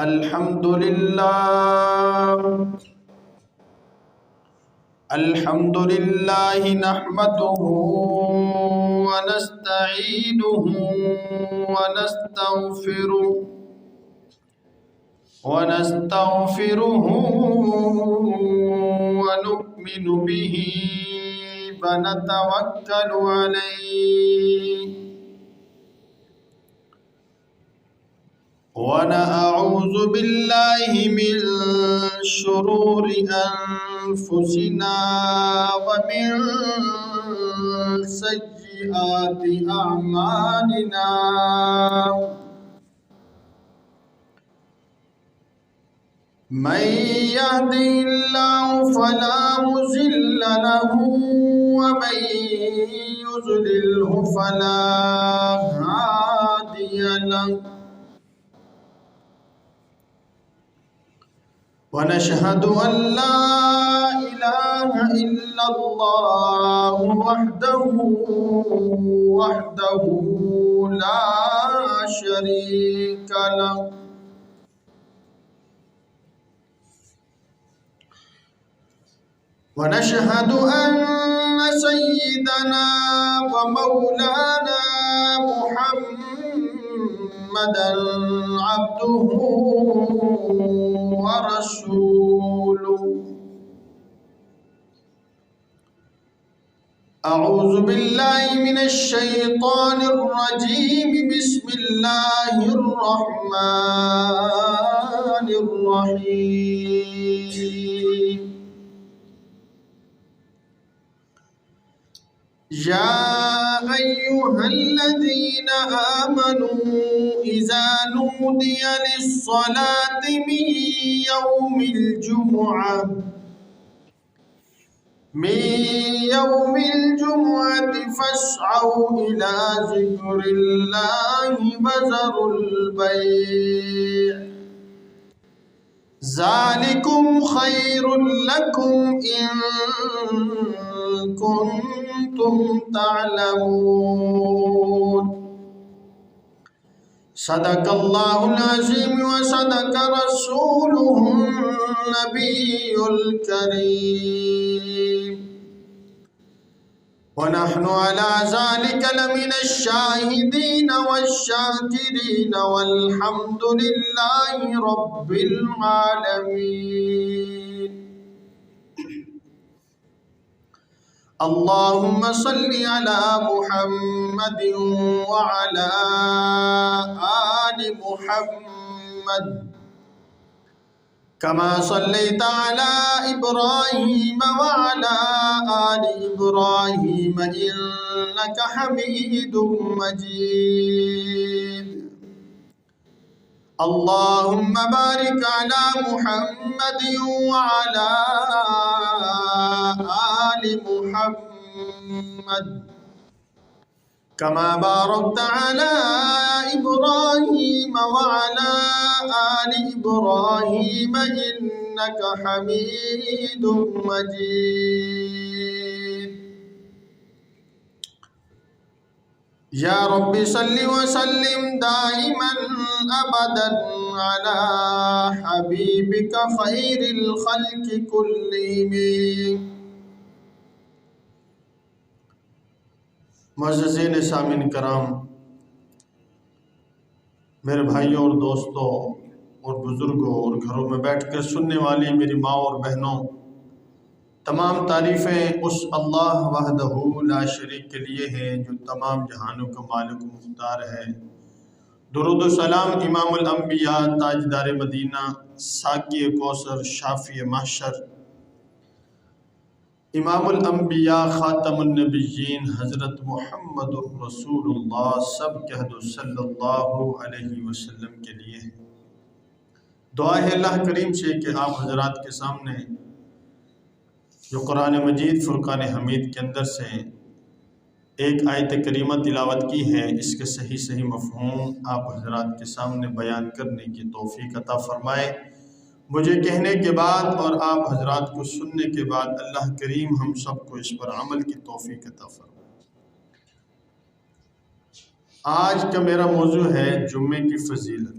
الحمد لله نحمده ونستعينه ونستغفره ونؤمن به ونتوكل عليه ونعوذ بالله من شرور أنفسنا ومن سيئات أعمالنا من يهده الله فلا مضل له ومن يضلله فلا هادي له ونشهد أن لا إله إلا الله وحده لا شريك له ونشهد أن سيدنا ومولانا محمدا عبده ورسوله أعوذ بالله من الشيطان الرجيم بسم الله الرحمن الرحيم يا أيها الذين آمنوا إذا نودي للصلاة من يوم الجمعة فاسعوا إلى ذكر الله وذروا البيع ذلكم خير لكم إن كنتم تعلمون صدق الله العظيم وصدق رسوله النبي الكريم ونحن على ذلك لمن الشاهدين والشاكرين والحمد لله رب العالمين اللهم صل على محمد وعلى آل محمد كما صليت على إبراهيم وعلى آل إبراهيم إنك حميد مجيد اللهم بارك على محمد وعلى آل محمد كما باركت على إبراهيم وعلى آل إبراهيم إنك حميد مجيد يا رب صل وسلم دائما أبدا على حبيبك خير الخلق كلهم معززین سامعین کرام، میرے بھائیوں اور دوستوں اور بزرگوں اور گھروں میں بیٹھ کر سننے والی میری ماں اور بہنوں، تمام تعریفیں اس اللہ وحدہ لا شریک کے لیے ہیں جو تمام جہانوں کا مالک و مختار ہے۔ درود و سلام امام الانبیاء، تاجدار مدینہ، ساقی کوثر، شافی محشر، امام الانبیاء، خاتم النبیین حضرت محمد الرسول اللہ سب کہہ دو صلی اللہ علیہ وسلم کے لیے ہے۔ دعا ہے اللہ کریم سے کہ آپ حضرات کے سامنے جو قرآن مجید فرقان حمید کے اندر سے ایک آیت کریمہ تلاوت کی ہے، اس کے صحیح مفہوم آپ حضرات کے سامنے بیان کرنے کی توفیق عطا فرمائے۔ مجھے کہنے کے بعد اور آپ حضرات کو سننے کے بعد اللہ کریم ہم سب کو اس پر عمل کی توفیق عطا فرمائے۔ آج کا میرا موضوع ہے جمعے کی فضیلت۔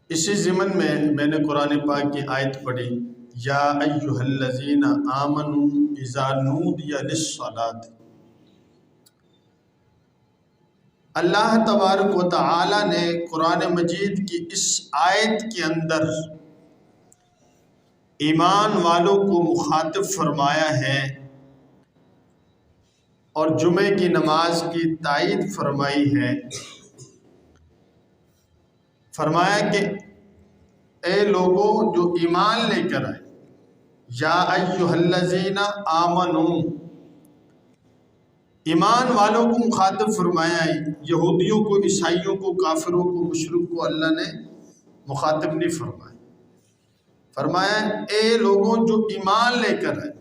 اسی ضمن میں نے قرآن پاک کی آیت پڑھی، یا ایھا الذین آمنوا اذا نودی للصلاۃ۔ اللہ تبارک و تعالی نے قرآن مجید کی اس آیت کے اندر ایمان والوں کو مخاطب فرمایا ہے اور جمعے کی نماز کی تائید فرمائی ہے۔ فرمایا کہ اے لوگوں جو ایمان لے کر آئے، یا ایھا الذین آمنوا، ایمان والوں کو مخاطب فرمایا ہے۔ یہودیوں کو، عیسائیوں کو، کافروں کو، مشرک کو اللہ نے مخاطب نہیں فرمایا۔ فرمایا اے لوگوں جو ایمان لے کر آئے،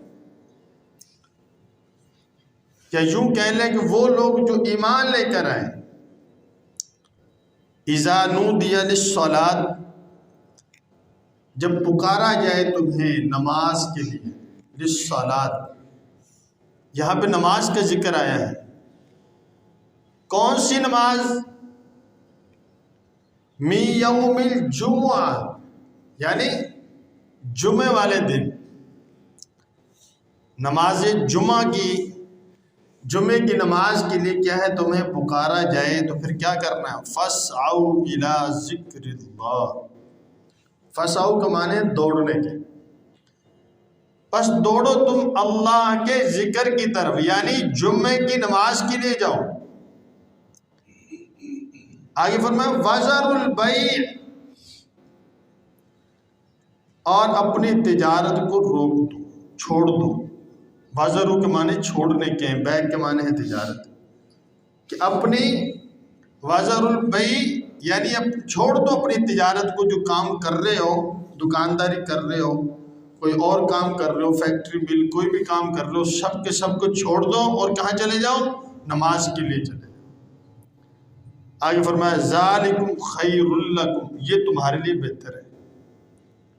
یا یوں کہہ لیں کہ وہ لوگ جو ایمان لے کر آئے، اذا نودی للصلاۃ، جب پکارا جائے تمہیں نماز کے لیے، للصلاۃ، یہاں پہ نماز کا ذکر آیا ہے۔ کون سی نماز؟ من یوم الجمعہ، یعنی جمعے والے دن نماز جمعہ کی، جمعے کی نماز کے لیے کیا ہے، تمہیں پکارا جائے تو پھر کیا کرنا ہے؟ فَاسْعَوْا إِلَىٰ ذِكْرِ اللَّهِ۔ فَاسْعَوْا کا معنی ہے دوڑنے کے، بس دوڑو تم اللہ کے ذکر کی طرف، یعنی جمعے کی نماز کے لیے جاؤ۔ آگے فرمایا وَذَرُوا الْبَيْعَ، اور اپنی تجارت کو روک دو، چھوڑ دو۔ وَذَرُوا کے معنی چھوڑنے کے ہیں، بیع کے معنی ہے تجارت، کہ اپنی وَذَرُوا الْبَيْعَ یعنی اب چھوڑ دو اپنی تجارت کو، جو کام کر رہے ہو، دکانداری کر رہے ہو، کوئی اور کام کر رہے ہو، فیکٹری مل، کوئی بھی کام کر رہے ہو، سب کے سب کو چھوڑ دو اور کہاں چلے جاؤ؟ نماز کے لیے چلے جاؤ۔ آگے فرمایا ذالکم خیر لکم، یہ تمہارے لیے بہتر ہے۔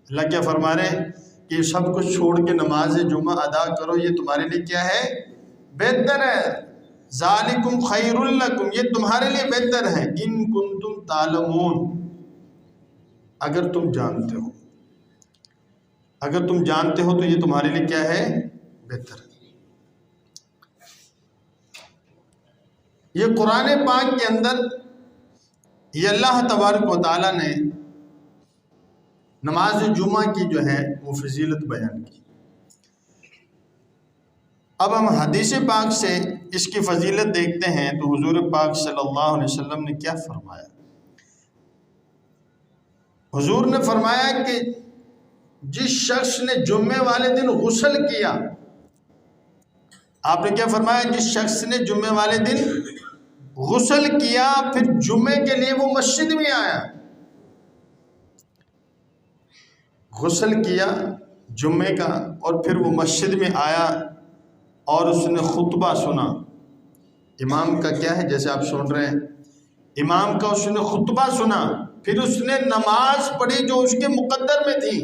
اللہ کیا فرما رہے ہیں کہ سب کچھ چھوڑ کے نماز جمعہ ادا کرو، یہ تمہارے لیے کیا ہے؟ بہتر ہے۔ ذالکم خیر لکم، یہ تمہارے لیے بہتر ہے، ان کنتم تعلمون، اگر تم جانتے ہو، اگر تم جانتے ہو تو یہ تمہارے لیے کیا ہے؟ بہتر ہے۔ یہ قرآن پاک کے اندر یہ اللہ تبارک و تعالیٰ نے نماز جمعہ کی جو ہے وہ فضیلت بیان کی۔ اب ہم حدیث پاک سے اس کی فضیلت دیکھتے ہیں تو حضور پاک صلی اللہ علیہ وسلم نے کیا فرمایا؟ حضور نے فرمایا کہ جس شخص نے جمعے والے دن غسل کیا، آپ نے کیا فرمایا؟ جس شخص نے جمعے والے دن غسل کیا، پھر جمعے کے لیے وہ مسجد میں آیا، غسل کیا جمعے کا اور پھر وہ مسجد میں آیا اور اس نے خطبہ سنا، امام کا کیا ہے جیسے آپ سن رہے ہیں، امام کا اس نے خطبہ سنا، پھر اس نے نماز پڑھی جو اس کے مقدر میں تھی،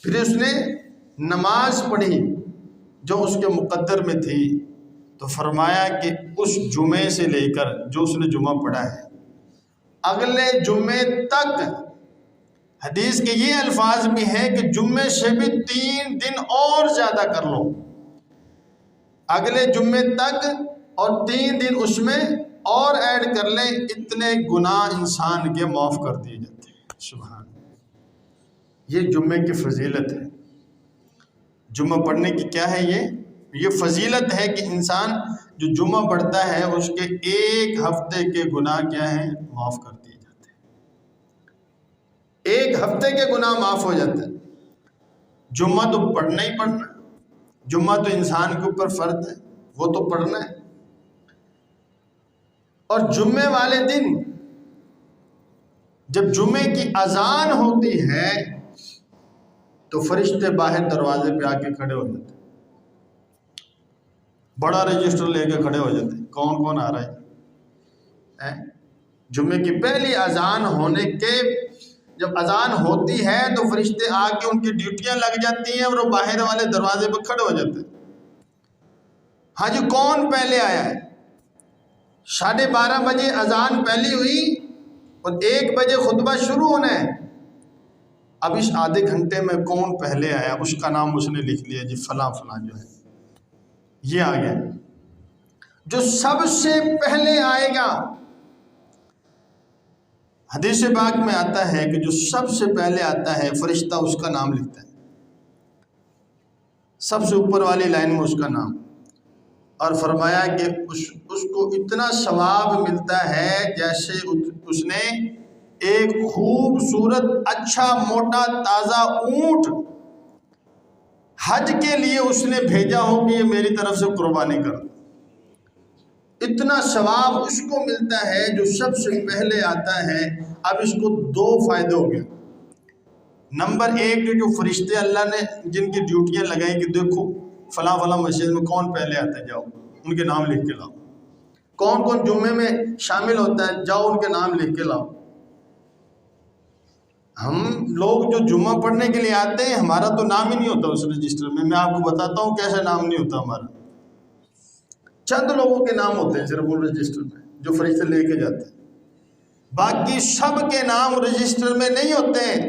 پھر اس نے نماز پڑھی جو اس کے مقدر میں تھی، تو فرمایا کہ اس جمعے سے لے کر جو اس نے جمعہ پڑھا ہے اگلے جمعے تک، حدیث کے یہ الفاظ بھی ہیں کہ جمعے سے بھی 3 دن اور زیادہ کر لو، اگلے جمعے تک اور 3 دن اس میں اور ایڈ کر لیں، اتنے گناہ انسان کے معاف کر دیے جاتے ہیں۔ سبحان، یہ جمعے کی فضیلت ہے۔ جمعہ پڑھنے کی کیا ہے؟ یہ فضیلت ہے کہ انسان جو جمعہ پڑھتا ہے اس کے 1 ہفتے کے گناہ کیا ہیں؟ معاف کر دیے جاتے ہیں، 1 ہفتے کے گناہ معاف ہو جاتے ہیں۔ جمعہ تو پڑھنا ہی پڑھنا ہے، جمعہ تو انسان کے اوپر فرض ہے، وہ تو پڑھنا ہے۔ اور جمعے والے دن جب جمعے کی اذان ہوتی ہے تو فرشتے باہر دروازے پہ آ کے کھڑے ہو جاتے ہیں، بڑا رجسٹر لے کے کھڑے ہو جاتے ہیں، کون کون آ رہا ہے؟ جمعے کی پہلی اذان ہونے کے، جب اذان ہوتی ہے تو فرشتے آ کے ان کی ڈیوٹیاں لگ جاتی ہیں اور وہ باہر والے دروازے پہ کھڑے ہو جاتے ہیں۔ ہاں جی، کون پہلے آیا ہے؟ 12:30 بجے اذان پہلی ہوئی اور 1 بجے خطبہ شروع ہونا ہے. اب اس آدھے گھنٹے میں کون پہلے آیا اس کا نام اس نے لکھ لیا، جی فلاں فلاں جو ہے یہ آ گیا. جو سب سے پہلے آئے گا، حدیث پاک میں آتا ہے کہ جو سب سے پہلے آتا ہے فرشتہ اس کا نام لکھتا ہے، سب سے اوپر والی لائن میں اس کا نام. اور فرمایا کہ اس کو اتنا ثواب ملتا ہے جیسے اس نے ایک خوبصورت اچھا موٹا تازہ اونٹ حج کے لیے اس نے بھیجا ہو کہ یہ میری طرف سے قربانی کر. اتنا ثواب اس کو ملتا ہے جو سب سے پہلے آتا ہے. اب اس کو 2 فائدے ہو گئے. نمبر 1 جو فرشتے اللہ نے جن کی ڈیوٹیاں لگائیں کہ دیکھو فلاں فلاں مسجد میں کون پہلے آتا ہے، جاؤ ان کے نام لکھ کے لاؤ. کون کون جمعے میں شامل ہوتا ہے، جاؤ ان کے نام لکھ کے لاؤ. ہم لوگ جو جمعہ پڑھنے کے لیے آتے ہیں ہمارا تو نام ہی نہیں ہوتا اس رجسٹر میں. میں آپ کو بتاتا ہوں کیسا نام نہیں ہوتا ہمارا. چند لوگوں کے نام ہوتے ہیں صرف وہ رجسٹر میں جو فرشتے لے کے جاتے ہیں، باقی سب کے نام رجسٹر میں نہیں ہوتے ہیں.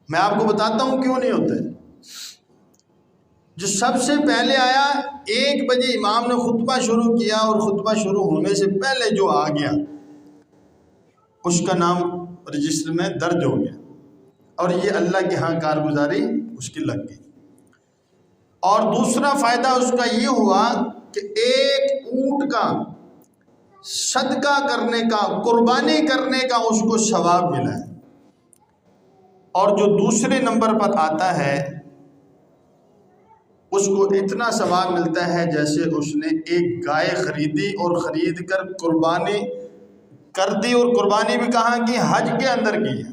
میں آپ کو بتاتا ہوں کیوں نہیں ہوتے. جو سب سے پہلے آیا 1 بجے امام نے خطبہ شروع کیا اور خطبہ شروع ہونے سے پہلے جو آ گیا اس کا نام رجسٹر میں درج ہو گیا اور یہ اللہ کے ہاں کارگزاری اس کی لگ گئی. اور دوسرا فائدہ اس کا یہ ہوا کہ 1 اونٹ کا صدقہ کرنے کا، قربانی کرنے کا اس کو ثواب ملا ہے. اور جو دوسرے نمبر پر آتا ہے اس کو اتنا ثواب ملتا ہے جیسے اس نے ایک گائے خریدی اور خرید کر قربانی کر دی. اور قربانی بھی کہاں کی؟ حج کے اندر کی ہے.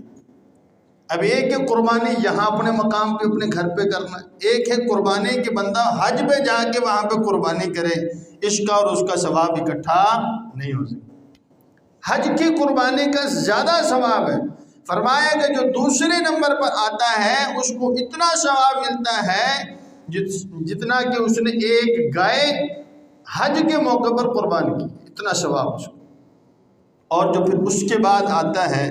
اب ایک ہے قربانی یہاں اپنے مقام پہ اپنے گھر پہ کرنا، ایک ہے قربانی کہ بندہ حج پہ جا کے وہاں پہ قربانی کرے. اس کا اور اس کا ثواب اکٹھا نہیں ہو سکتا. حج کی قربانی کا زیادہ ثواب ہے. فرمایا کہ جو دوسرے نمبر پر آتا ہے اس کو اتنا ثواب ملتا ہے جتنا کہ اس نے ایک گائے حج کے موقع پر قربان کی، اتنا ثواب اس کو. اور جو پھر اس کے بعد آتا ہے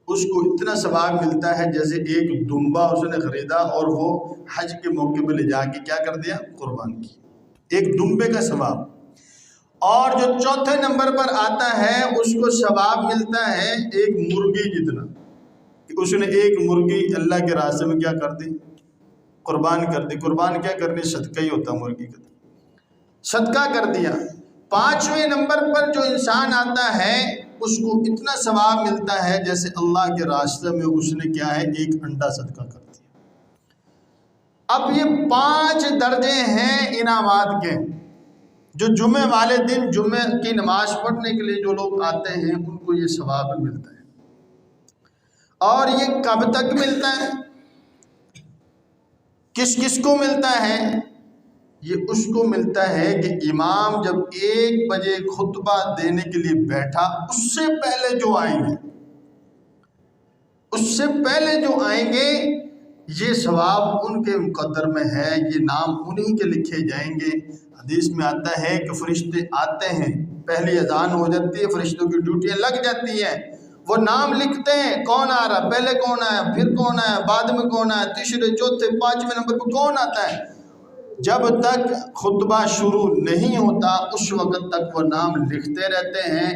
اس کو اتنا ثواب ملتا ہے جیسے ایک دمبا اس نے خریدا اور وہ حج کے موقع پہ لے جا کے کیا کر دیا؟ قربان کی. ایک دمبے کا ثواب. اور جو چوتھے نمبر پر آتا ہے اس کو ثواب ملتا ہے ایک مرغی جتنا، کہ اس نے ایک مرغی اللہ کے راستے میں کیا کر دی؟ قربان کر دی. قربان کیا کرنی؟ صدقہ ہی ہوتا مرغی کا، صدقہ کر دیا. 5ویں نمبر پر جو انسان آتا ہے اس کو اتنا ثواب ملتا ہے جیسے اللہ کے راستے میں اس نے کیا ہے؟ ایک انڈا صدقہ کر دیا. اب یہ 5 درجے ہیں انعامات کے جو جمعے والے دن جمعے کی نماز پڑھنے کے لیے جو لوگ آتے ہیں ان کو یہ ثواب ملتا ہے. اور یہ کب تک ملتا ہے؟ کس کس کو ملتا ہے؟ یہ اس کو ملتا ہے کہ امام جب 1 بجے خطبہ دینے کے لیے بیٹھا اس سے پہلے جو آئیں گے، اس سے پہلے جو آئیں گے یہ ثواب ان کے مقدر میں ہے، یہ نام انہی کے لکھے جائیں گے. حدیث میں آتا ہے کہ فرشتے آتے ہیں، پہلی اذان ہو جاتی ہے، فرشتوں کی ڈیوٹیاں لگ جاتی ہیں، وہ نام لکھتے ہیں کون آ رہا، پہلے کون آیا، پھر کون آیا، بعد میں کون آیا، تیسرے چوتھے 5ویں نمبر پہ کون آتا ہے. جب تک خطبہ شروع نہیں ہوتا اس وقت تک وہ نام لکھتے رہتے ہیں.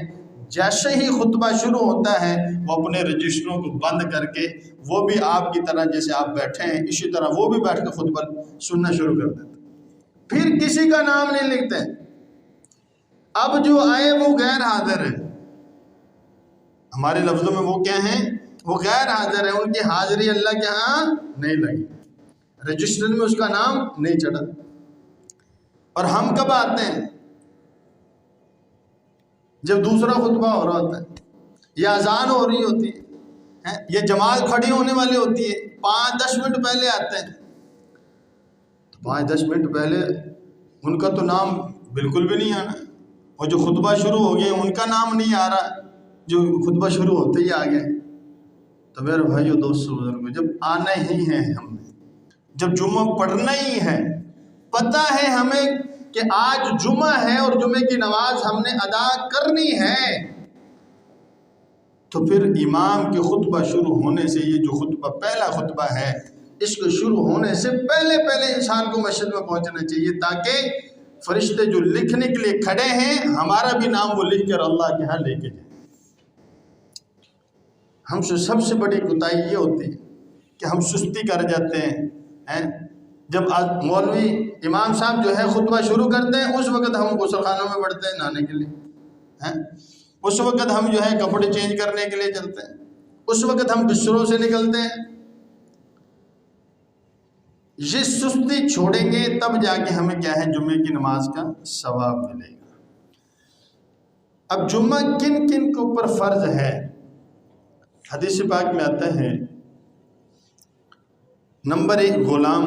جیسے ہی خطبہ شروع ہوتا ہے وہ اپنے رجسٹروں کو بند کر کے، وہ بھی آپ کی طرح جیسے آپ بیٹھے ہیں اسی طرح وہ بھی بیٹھ کے خطبہ سننا شروع کر دیتے. پھر کسی کا نام نہیں لکھتے. اب جو آئے وہ غیر حاضر ہے، ہمارے لفظوں میں وہ کیا ہیں؟ وہ غیر حاضر ہیں. ان کی حاضری اللہ کے ہاں نہیں لگی، رجسٹر میں اس کا نام نہیں چڑھا. اور ہم کب آتے ہیں؟ جب دوسرا خطبہ ہو رہا ہوتا ہے یا اذان ہو رہی ہوتی ہے یا جماعت کھڑی ہونے والی ہوتی ہے. 5-10 منٹ پہلے آتے ہیں. تو 5-10 منٹ پہلے ان کا تو نام بالکل بھی نہیں آنا، اور جو خطبہ شروع ہو گیا ان کا نام نہیں آ رہا جو خطبہ شروع ہوتے ہی آ گئے. تو میرے بھائیو دوستو بزرگوں، جب آنا ہی ہے ہم نے، جب جمعہ پڑھنا ہی ہے، پتہ ہے ہمیں کہ آج جمعہ ہے اور جمعے کی نماز ہم نے ادا کرنی ہے، تو پھر امام کے خطبہ شروع ہونے سے، یہ جو خطبہ پہلا خطبہ ہے، اس کو شروع ہونے سے پہلے انسان کو مسجد میں پہنچنا چاہیے، تاکہ فرشتے جو لکھنے کے لیے کھڑے ہیں ہمارا بھی نام وہ لکھ کر اللہ کے ہاں لے کے جائیں۔ ہم سے سب سے بڑی کوتاہی یہ ہوتی ہے کہ ہم سستی کر جاتے ہیں۔ جب مولوی امام صاحب جو ہے خطبہ شروع کرتے ہیں، اس وقت ہم غسل خانوں میں بڑھتے ہیں نہانے کے لیے، اس وقت ہم جو ہے کپڑے چینج کرنے کے لیے چلتے ہیں، اس وقت ہم بستروں سے نکلتے ہیں۔ یہ سستی چھوڑیں گے تب جا کے ہمیں کیا ہے، جمعے کی نماز کا ثواب ملے گا۔ اب جمعہ کن کن کے اوپر فرض ہے؟ حدیث پاک میں آتا ہے، نمبر 1 غلام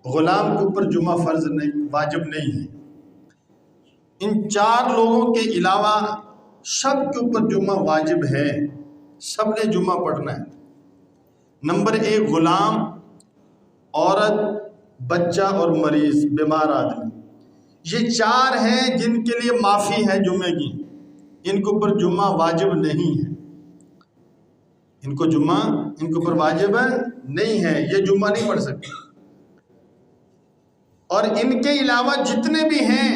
کے اوپر جمعہ فرض نہیں، واجب نہیں ہے۔ ان 4 لوگوں کے علاوہ سب کے اوپر جمعہ واجب ہے، سب نے جمعہ پڑھنا ہے۔ نمبر 1 غلام، عورت، بچہ اور مریض، بیمار آدمی، یہ 4 ہیں جن کے لیے معافی ہے جمعے کی، ان کے اوپر جمعہ واجب نہیں ہے، ان کے اوپر واجب نہیں ہے، یہ جمعہ نہیں پڑھ سکتے۔ اور ان کے علاوہ جتنے بھی ہیں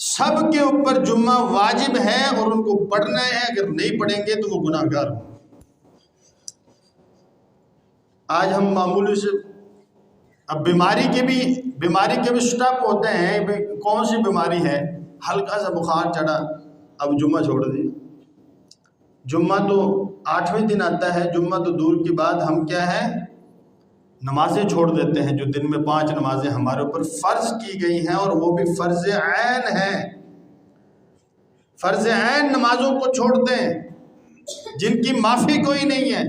سب کے اوپر جمعہ واجب ہے اور ان کو پڑھنا ہے، اگر نہیں پڑھیں گے تو وہ گناہ گار ہوں۔ آج ہم معمولی سے اب بیماری کے بھی سٹیپ ہوتے ہیں، کون سی بیماری ہے، ہلکا سا بخار چڑھا، اب جمعہ چھوڑ دیا۔ جمعہ تو 8ویں دن آتا ہے، جمعہ تو دور کی بات، ہم کیا ہے نمازیں چھوڑ دیتے ہیں، جو دن میں 5 نمازیں ہمارے اوپر فرض کی گئی ہیں، اور وہ بھی فرض عین ہیں۔ فرض عین نمازوں کو چھوڑتے ہیں جن کی معافی کوئی نہیں ہے،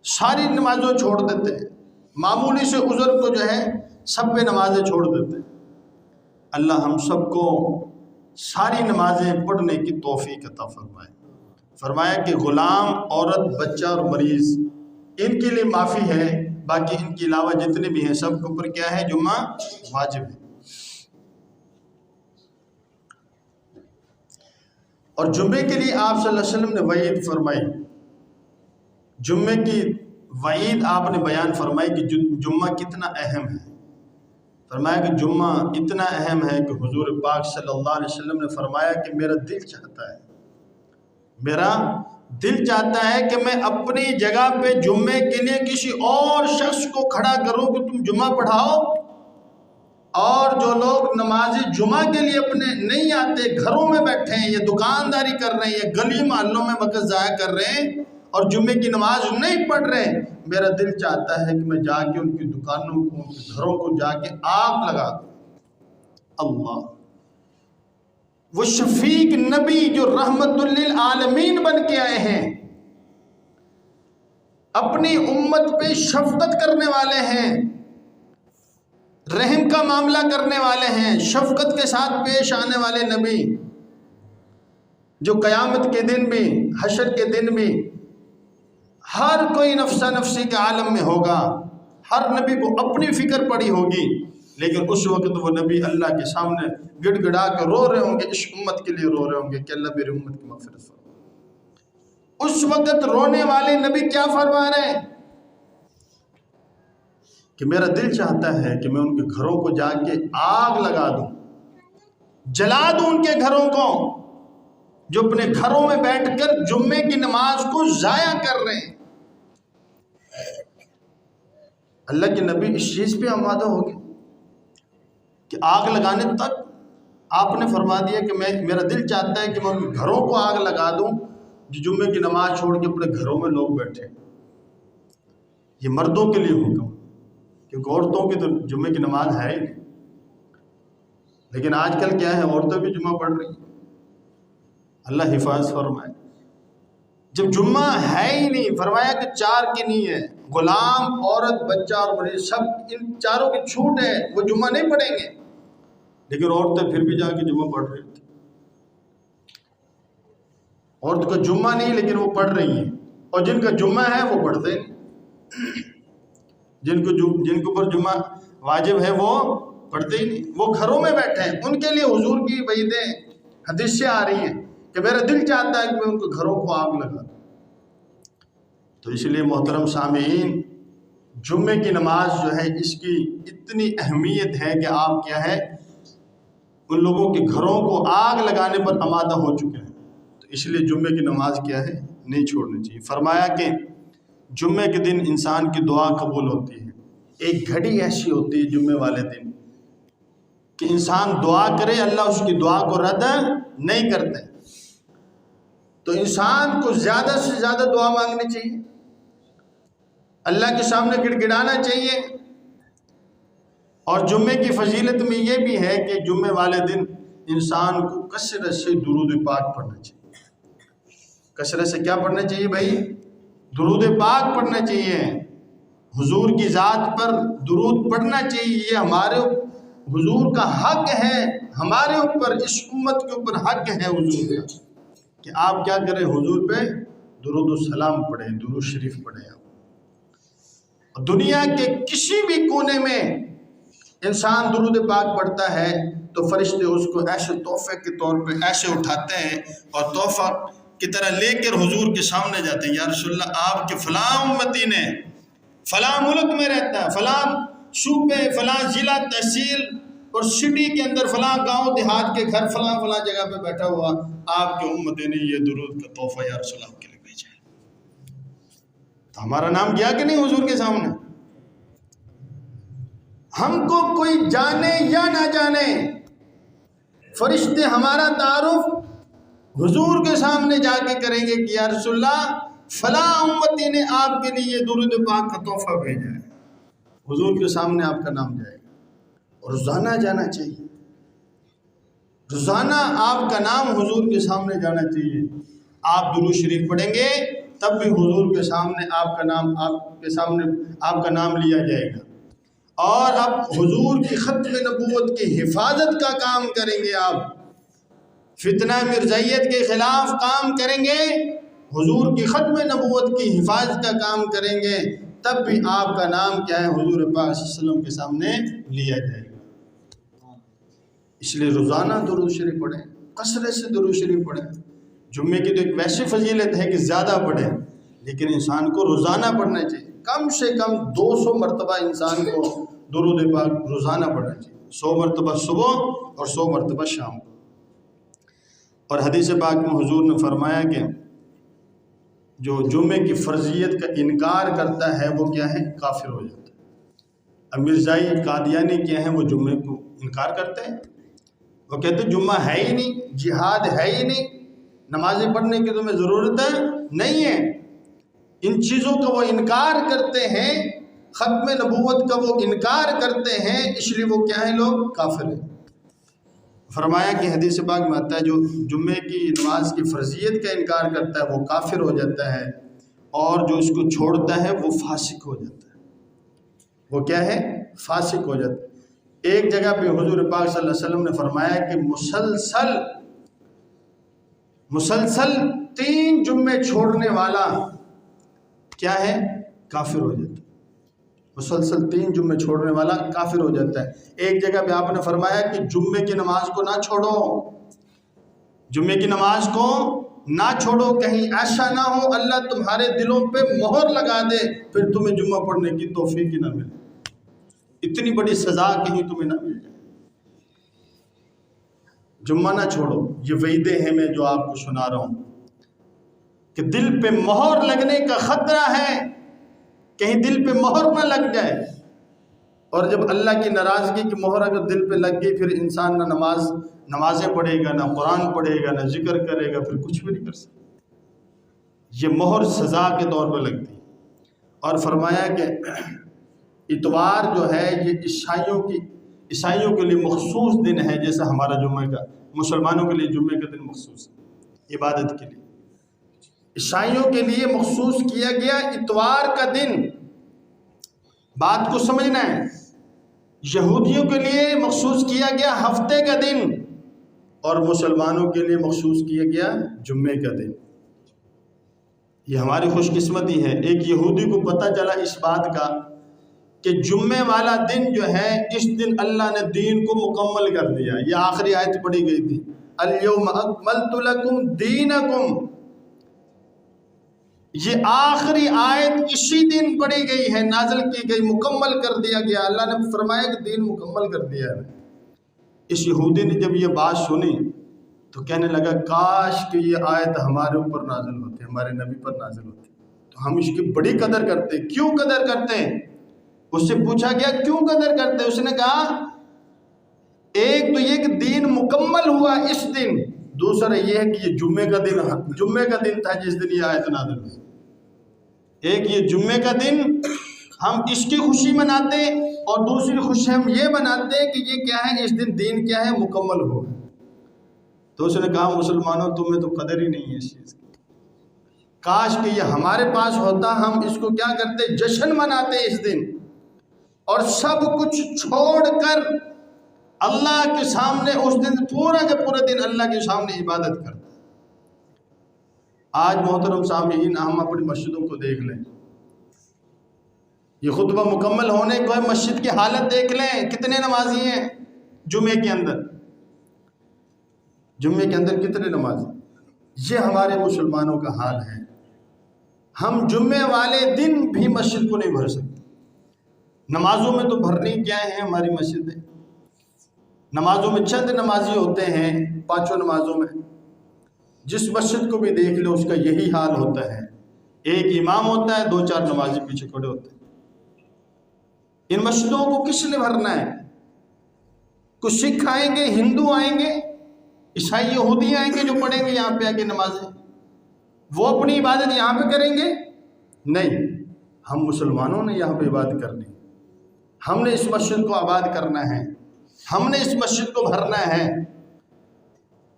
ساری نمازوں چھوڑ دیتے ہیں، معمولی سے عذر کو جو ہے سب پہ نمازیں چھوڑ دیتے ہیں۔ اللہ ہم سب کو ساری نمازیں پڑھنے کی توفیق عطا فرمائے۔ فرمایا کہ غلام، عورت، بچہ اور مریض، ان کے لیے معافی ہے، باقی ان کے علاوہ جتنے بھی ہیں سب کے اوپر کیا ہے، جمعہ واجب ہے۔ اور جمعے کے لیے آپ صلی اللہ علیہ وسلم نے وعید فرمائی، جمعے کی وعید آپ نے بیان فرمائی کہ جمعہ کتنا اہم ہے۔ فرمایا کہ جمعہ اتنا اہم ہے کہ حضور پاک صلی اللہ علیہ وسلم نے فرمایا کہ میرا دل چاہتا ہے کہ میں اپنی جگہ پہ جمعے کے لیے کسی اور شخص کو کھڑا کروں کہ تم جمعہ پڑھاؤ، اور جو لوگ نماز جمعہ کے لیے اپنے نہیں آتے، گھروں میں بیٹھے ہیں یا دکانداری کر رہے ہیں یا گلی محلوں میں وقت ضائع کر رہے ہیں اور جمعے کی نماز نہیں پڑھ رہے، میرا دل چاہتا ہے کہ میں جا کے ان کی دکانوں کو، ان کے گھروں کو جا کے آگ لگا دوں۔ اللہ، وہ شفیق نبی جو رحمت للعالمین بن کے آئے ہیں، اپنی امت پہ شفقت کرنے والے ہیں، رحم کا معاملہ کرنے والے ہیں، شفقت کے ساتھ پیش آنے والے نبی، جو قیامت کے دن بھی، حشر کے دن بھی ہر کوئی نفسا نفسی کے عالم میں ہوگا، ہر نبی کو اپنی فکر پڑی ہوگی، لیکن اس وقت وہ نبی اللہ کے سامنے گڑ گڑا کر رو رہے ہوں گے، اس امت کے لیے رو رہے ہوں گے کہ اللہ میری امت کی مغفرت فرما۔ اس وقت رونے والے نبی کیا فرما رہے ہیں کہ میرا دل چاہتا ہے کہ میں ان کے گھروں کو جا کے آگ لگا دوں، جلا دوں ان کے گھروں کو، جو اپنے گھروں میں بیٹھ کر جمعے کی نماز کو ضائع کر رہے ہیں۔ اللہ کے نبی اس چیز پہ آمادہ ہو گئے کہ آگ لگانے تک آپ نے فرما دیا کہ میرا دل چاہتا ہے کہ میں ان کے گھروں کو آگ لگا دوں جو جمعے کی نماز چھوڑ کے اپنے گھروں میں لوگ بیٹھے۔ یہ مردوں کے لیے حکم، کیونکہ عورتوں کی تو جمعے کی نماز ہے ہی نہیں، لیکن آج کل کیا ہے، عورتیں بھی جمعہ پڑھ رہی ہیں۔ اللہ حفاظت فرمائے۔ جب جمعہ ہے ہی نہیں، فرمایا کہ 4 کی نہیں ہے، غلام، عورت، بچہ اور مریض، سب ان 4 کی چھوٹ ہے، وہ جمعہ نہیں پڑھیں گے، لیکن عورتیں پھر بھی جا کے جمعہ پڑھ رہی تھی۔ عورت کا جمعہ نہیں لیکن وہ پڑھ رہی ہیں، اور جن کا جمعہ ہے وہ پڑھتے نہیں، جن کے اوپر جمعہ واجب ہے وہ پڑھتے ہی نہیں، وہ گھروں میں بیٹھے ہیں۔ ان کے لیے حضور کی وعیدیں حدیثیں آ رہی ہیں کہ میرا دل چاہتا ہے کہ میں ان کے گھروں کو آگ لگا دوں۔ تو اس لیے محترم سامعین، جمعے کی نماز جو ہے اس کی اتنی اہمیت ہے کہ آپ کیا ہے ان لوگوں کے گھروں کو آگ لگانے پر آمادہ ہو چکے ہیں۔ تو اس لیے جمعے کی نماز کیا ہے نہیں چھوڑنی چاہیے۔ فرمایا کہ جمعے کے دن انسان کی دعا قبول ہوتی ہے۔ ایک گھڑی ایسی ہوتی ہے جمعے والے دن کہ انسان دعا کرے اللہ اس کی دعا کو رد نہیں کرتے۔ تو انسان کو زیادہ سے زیادہ دعا مانگنی چاہیے، اللہ کے سامنے گڑ گڑانا چاہیے۔ اور جمعے کی فضیلت میں یہ بھی ہے کہ جمعے والے دن انسان کو کثرت سے درود پاک پڑھنا چاہیے۔ کثرت سے کیا پڑھنا چاہیے بھائی؟ درود پاک پڑھنا چاہیے۔ حضور کی ذات پر درود پڑھنا چاہیے۔ یہ ہمارے حضور کا حق ہے، ہمارے اوپر، اس امت کے اوپر حق ہے حضور کا کہ آپ کیا کریں، حضور پہ درود السلام پڑھیں، درود شریف پڑھیں۔ آپ دنیا کے کسی بھی کونے میں انسان درود پاک پڑھتا ہے تو فرشتے اس کو ایسے تحفے کے طور پہ ایسے اٹھاتے ہیں اور تحفہ کی طرح لے کر حضور کے سامنے جاتے ہیں، یا رسول اللہ آپ کے فلاں امتی نے فلاں ملک میں رہتا ہے، فلاں صوبے، فلاں ضلع، تحصیل اور سٹی کے اندر فلاں گاؤں دیہات کے گھر فلاں فلاں جگہ پہ بیٹھا ہوا، آپ کے امتی نے یہ درود کا تحفہ یا رسول اللہ کے لیے بھیجا ہے۔ تو ہمارا نام گیا کہ نہیں حضور کے سامنے؟ ہم کو کوئی جانے یا نہ جانے، فرشتے ہمارا تعارف حضور کے سامنے جا کے کریں گے کہ یا رسول اللہ فلاں امتی نے آپ کے لیے یہ درود پاک کا تحفہ بھیجا ہے۔ حضور کے سامنے آپ کا نام جائے گا، اور روزانہ جانا چاہیے، روزانہ آپ کا نام حضور کے سامنے جانا چاہیے۔ آپ درود شریف پڑھیں گے تب بھی حضور کے سامنے آپ کا نام لیا جائے گا۔ اور اب حضور کی ختم نبوت کی حفاظت کا کام کریں گے، آپ فتنہ مرزائیت کے خلاف کام کریں گے، حضور کی ختم نبوت کی حفاظت کا کام کریں گے، تب بھی آپ کا نام کیا ہے حضور پاک صلی اللہ علیہ وسلم کے سامنے لیا جائے گا۔ اس لیے روزانہ درود شریف پڑھیں، کثرت سے درود شریف پڑھیں۔ جمعے کی تو ایک ویسی فضیلت ہے کہ زیادہ پڑھیں، لیکن انسان کو روزانہ پڑھنا چاہیے۔ کم سے کم 200 مرتبہ انسان کو درود پاک روزانہ پڑھنا چاہیے، 100 مرتبہ صبح اور 100 مرتبہ شام کو۔ اور حدیث پاک میں حضور نے فرمایا کہ جو جمعے کی فرضیت کا انکار کرتا ہے وہ کیا ہے، کافر ہو جاتا ہے۔ اب مرزائی قادیانی کیا ہیں، وہ جمعے کو انکار کرتے ہیں، وہ کہتے ہیں جمعہ ہے ہی نہیں، جہاد ہے ہی نہیں، نمازیں پڑھنے کی تمہیں ضرورت ہے نہیں ہے۔ ان چیزوں کا وہ انکار کرتے ہیں، ختم نبوت کا وہ انکار کرتے ہیں، اس لیے وہ کیا ہیں، لوگ کافر ہیں۔ فرمایا کہ حدیث پاک میں آتا ہے جو جمعے کی نماز کی فرضیت کا انکار کرتا ہے وہ کافر ہو جاتا ہے، اور جو اس کو چھوڑتا ہے وہ فاسق ہو جاتا ہے۔ وہ کیا ہے، فاسق ہو جاتا ہے۔ ایک جگہ پہ حضور پاک صلی اللہ علیہ وسلم نے فرمایا کہ مسلسل 3 جمعے چھوڑنے والا کیا ہے، کافر ہو جاتا ہے۔ مسلسل 3 جمعے چھوڑنے والا کافر ہو جاتا ہے۔ ایک جگہ پہ آپ نے فرمایا کہ جمعے کی نماز کو نہ چھوڑو، جمعے کی نماز کو نہ چھوڑو، کہیں ایسا نہ ہو اللہ تمہارے دلوں پہ مہر لگا دے پھر تمہیں جمعہ پڑھنے کی توفیق ہی نہ ملے، اتنی بڑی سزا کہیں تمہیں نہ مل جائے۔ جمعہ نہ چھوڑو، یہ وعدے ہیں میں جو آپ کو سنا رہا ہوں کہ دل پہ مہر لگنے کا خطرہ ہے، کہیں دل پہ مہر نہ لگ جائے۔ اور جب اللہ کی ناراضگی کی مہر اگر دل پہ لگ گئی پھر انسان نہ نمازیں پڑھے گا، نہ قرآن پڑھے گا، نہ ذکر کرے گا، پھر کچھ بھی نہیں کر سکتا۔ یہ مہر سزا کے طور پہ لگتی ہے۔ اور فرمایا کہ اتوار جو ہے یہ عیسائیوں کے لیے مخصوص دن ہے، جیسا ہمارا جمعہ کا، مسلمانوں کے لیے جمعے کا دن مخصوص ہے عبادت کے لیے، عیسائیوں کے لیے مخصوص کیا گیا اتوار کا دن۔ بات کو سمجھنا ہے، یہودیوں کے لیے مخصوص کیا گیا ہفتے کا دن، اور مسلمانوں کے لیے مخصوص کیا گیا جمعے کا دن۔ یہ ہماری خوش قسمتی ہے۔ ایک یہودی کو پتہ چلا اس بات کا کہ جمعے والا دن جو ہے، اس دن اللہ نے دین کو مکمل کر دیا۔ یہ آخری آیت پڑھی گئی تھی، الیوم اکملت لکم دینکم، یہ آخری آیت اسی دن پڑھی گئی ہے، نازل کی گئی، مکمل کر دیا گیا۔ اللہ نے فرمایا کہ دین مکمل کر دیا ہے۔ اس یہودی نے جب یہ بات سنی تو کہنے لگا کاش کہ یہ آیت ہمارے اوپر نازل ہوتی، ہمارے نبی پر نازل ہوتی تو ہم اس کی بڑی قدر کرتے۔ کیوں قدر کرتے ہیں؟ اس سے پوچھا گیا کیوں قدر کرتے؟ اس نے کہا ایک تو یہ کہ دین مکمل ہوا اس دن، دوسرا یہ ہے کہ یہ جمعے کا دن تھا جس دن یہ آیت نازل ہوئی۔ ایک یہ جمعے کا دن ہم اس کی خوشی مناتے، اور دوسری خوشی ہم یہ مناتے کہ یہ کیا ہے، اس دن دین کیا ہے، مکمل ہو۔ تو اس نے کہا مسلمانوں تمہیں تو قدر ہی نہیں ہے اس چیز کی، کاش کہ یہ ہمارے پاس ہوتا، ہم اس کو کیا کرتے، جشن مناتے اس دن، اور سب کچھ چھوڑ کر اللہ کے سامنے اس دن پورا کے پورا دن اللہ کے سامنے عبادت کرتے۔ آج محترم سامعین ہم اپنی مسجدوں کو دیکھ لیں، یہ خطبہ مکمل ہونے کو ہے، مسجد کی حالت دیکھ لیں، کتنے نمازی ہیں جمعے کے اندر کتنے نمازی؟ یہ ہمارے مسلمانوں کا حال ہے۔ ہم جمعے والے دن بھی مسجد کو نہیں بھر سکتے۔ نمازوں میں تو بھرنی کیا ہے ہماری مسجدیں، نمازوں میں چند نمازی ہوتے ہیں، پانچوں نمازوں میں جس مسجد کو بھی دیکھ لو اس کا یہی حال ہوتا ہے، ایک امام ہوتا ہے، 2-4 نمازی پیچھے کھڑے ہوتے ہیں۔ ان مسجدوں کو کس نے بھرنا ہے؟ کچھ سکھ آئیں گے، ہندو آئیں گے، عیسائی یہودی آئیں گے جو پڑھیں گے یہاں پہ آ کے نمازیں، وہ اپنی عبادت یہاں پہ کریں گے؟ نہیں، ہم مسلمانوں نے یہاں پہ عبادت کرنی، ہم نے اس مسجد کو آباد کرنا ہے، ہم نے اس مسجد کو بھرنا ہے۔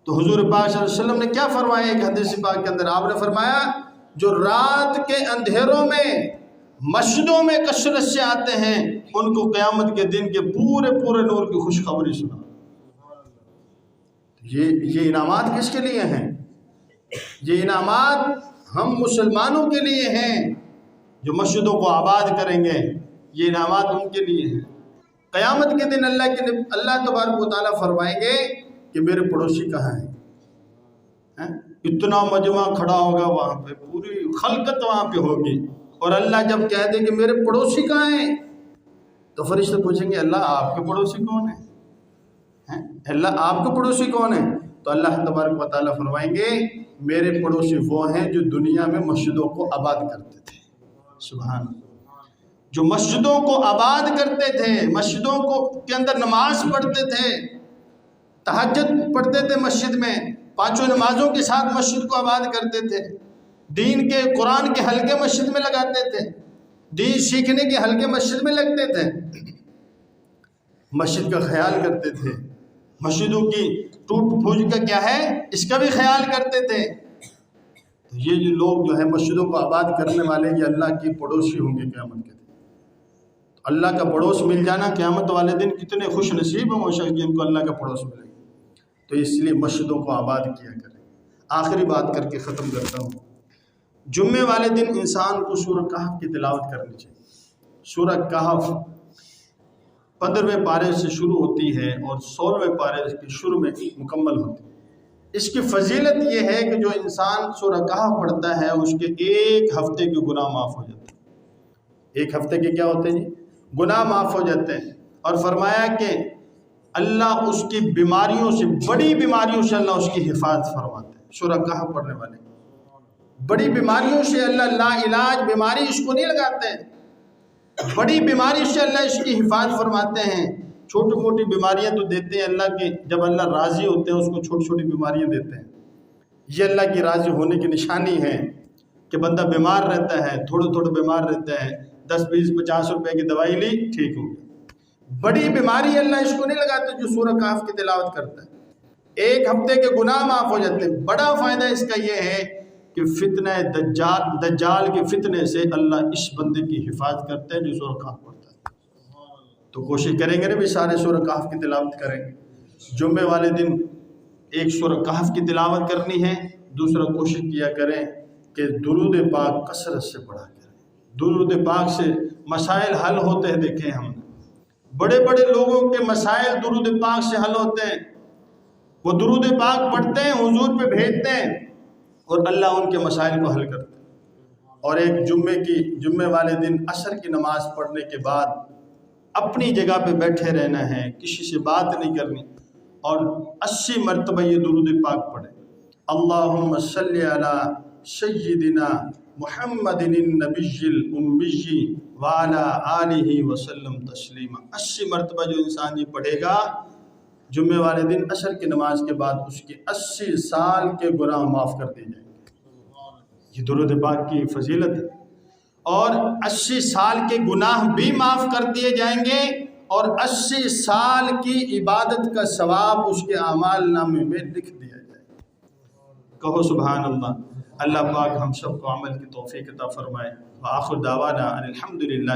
تو حضور پاک صلی اللہ علیہ وسلم نے کیا فرمایا ایک حدیث پاک کے اندر؟ آپ نے فرمایا جو رات کے اندھیروں میں مسجدوں میں کثرت سے آتے ہیں ان کو قیامت کے دن کے پورے نور کی خوشخبری سنا۔ یہ انعامات کس کے لیے ہیں؟ یہ انعامات ہم مسلمانوں کے لیے ہیں جو مسجدوں کو آباد کریں گے، یہ انعامات ان کے لیے ہیں۔ قیامت کے دن اللہ تبارک و تعالیٰ فرمائیں گے کہ میرے پڑوسی کہاں ہیں؟ اتنا مجمع کھڑا ہوگا وہاں پہ، پوری خلقت وہاں پہ ہوگی، اور اللہ جب کہہ دے کہ میرے پڑوسی کہاں ہیں تو فرشتے پوچھیں گے اللہ آپ کے پڑوسی کون ہیں؟ اللہ آپ کے پڑوسی کون ہیں؟ تو اللہ تبارک و تعالیٰ فرمائیں گے میرے پڑوسی وہ ہیں جو دنیا میں مسجدوں کو آباد کرتے تھے۔ سبحان اللہ، جو مسجدوں کو آباد کرتے تھے، مسجدوں کے اندر نماز پڑھتے تھے، تہجد پڑھتے تھے مسجد میں، 5 نمازوں کے ساتھ مسجد کو آباد کرتے تھے، دین کے قرآن کے حلقے مسجد میں لگاتے تھے، دین سیکھنے کے حلقے مسجد میں لگتے تھے، مسجد کا خیال کرتے تھے، مسجدوں کی ٹوٹ پھوٹ کا کیا ہے اس کا بھی خیال کرتے تھے۔ تو یہ جو لوگ جو ہے مسجدوں کو آباد کرنے والے یہ اللہ کی پڑوسی ہوں گے قیامت کے دن۔ اللہ کا پڑوس مل جانا قیامت والے دن کتنے خوش نصیب ہیں وہ شخص جن کو اللہ کا پڑوس ملے گا۔ تو اس لیے مسجدوں کو آباد کیا کریں۔ آخری بات کر کے ختم کرتا ہوں، جمعے والے دن انسان کو سورہ کہف کی تلاوت کرنی چاہیے۔ سورہ کہف 15ویں پارے سے شروع ہوتی ہے اور 16ویں پارے کے شروع میں مکمل ہوتی ہے۔ اس کی فضیلت یہ ہے کہ جو انسان سورہ کہف پڑھتا ہے اس کے 1 ہفتے کے گناہ معاف ہو جاتے ہیں۔ 1 ہفتے کے کیا ہوتے ہیں جی؟ گناہ معاف ہو جاتے ہیں۔ اور فرمایا کہ اللہ اس کی بیماریوں سے، بڑی بیماریوں سے اللہ اس کی حفاظت فرماتے ہیں۔ سورہ کہف پڑھنے والے بڑی بیماریوں سے اللہ لا علاج بیماری اس کو نہیں لگاتے ہیں، بڑی بیماری سے اللہ اس کی حفاظت فرماتے ہیں۔ چھوٹی موٹی بیماریاں تو دیتے ہیں اللہ کے، جب اللہ راضی ہوتے ہیں اس کو چھوٹی چھوٹی بیماریاں دیتے ہیں۔ یہ اللہ کی راضی ہونے کی نشانی ہے کہ بندہ بیمار رہتا ہے، تھوڑا بیمار رہتا ہے، 10 20 50 روپے کی دوائی لی ٹھیک ہو گیا۔ بڑی بیماری اللہ اس کو نہیں لگاتے جو سورہ کہف کی تلاوت کرتا ہے۔ 1 ہفتے کے گناہ معاف ہو جاتے ہیں۔ بڑا فائدہ اس کا یہ ہے کہ فتنہ دجال کے فتنے سے اللہ اس بندے کی حفاظت کرتے ہیں جو سورہ کہف پڑھتا ہے۔ تو کوشش کریں گے نا بھی سارے سورہ کہف کی تلاوت کریں گے۔ جمعے والے دن ایک سورہ کہف کی تلاوت کرنی ہے، دوسرا کوشش کیا کریں کہ درود پاک کثرت سے پڑھا کریں۔ درود پاک سے مسائل حل ہوتے ہیں، دیکھیں ہم بڑے بڑے لوگوں کے مسائل درود پاک سے حل ہوتے ہیں۔ وہ درود پاک پڑھتے ہیں، حضور پہ بھیجتے ہیں اور اللہ ان کے مسائل کو حل کرتے ہیں۔ اور ایک جمعے والے دن عصر کی نماز پڑھنے کے بعد اپنی جگہ پہ بیٹھے رہنا ہے، کسی سے بات نہیں کرنی، اور 80 مرتبہ یہ درود پاک پڑھیں، اللہم صلی علی سیدنا محمد النبی الامی وعلی آلہ وسلم تسلیما۔ 80 مرتبہ جو انسان یہ پڑھے گا جمعے والے دن عصر کی نماز کے بعد، اس کے 80 سال کے گناہ معاف کر دیے جائیں گے۔ یہ درود پاک کی فضیلت ہے، اور 80 سال کے گناہ بھی معاف کر دیے جائیں گے، اور 80 سال کی عبادت کا ثواب اس کے اعمال نامے میں لکھ دیا جائے گا۔ کہو سبحان اللہ۔ اللہ پاک ہم سب کو عمل کی توفیق عطا فرمائے۔ وآخر دعوانا ان الحمدللہ۔